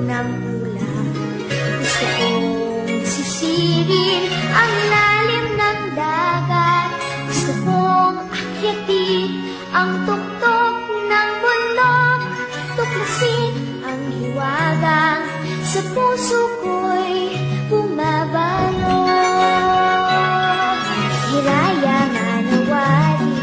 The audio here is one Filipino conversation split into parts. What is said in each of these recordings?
ng ulan. Gusto kong sisirin ang lalim ng dagat. Gusto kong akyatin ang tuktok ng bundok. Tuklasin ang hiwagang sa puso ko'y bumabalot. Hiraya manawari,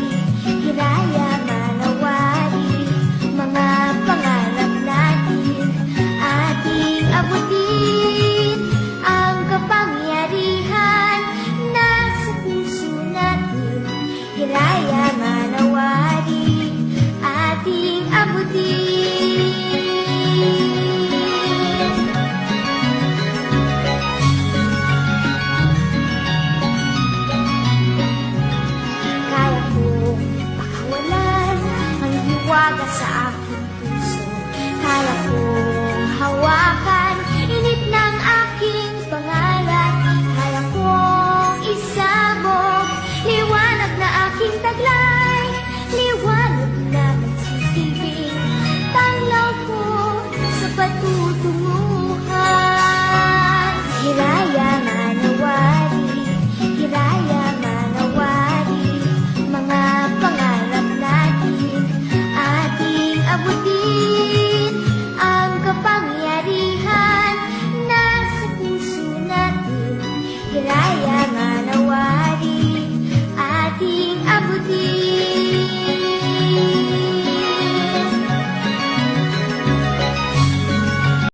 hiraya manawari, mga pangarap natin ating abutin. Ang kapangyarihan nasa puso natin. Hiraya manawari, ating abutin. Kaya kong pakawalan ang hiwaga sa aking puso. Kaya kong hawakan init ng aking pangarap. Kaya kong isabog liwanag na aking taglay. Liwanag na nagsisibing tanglaw ko sa patutunguhan.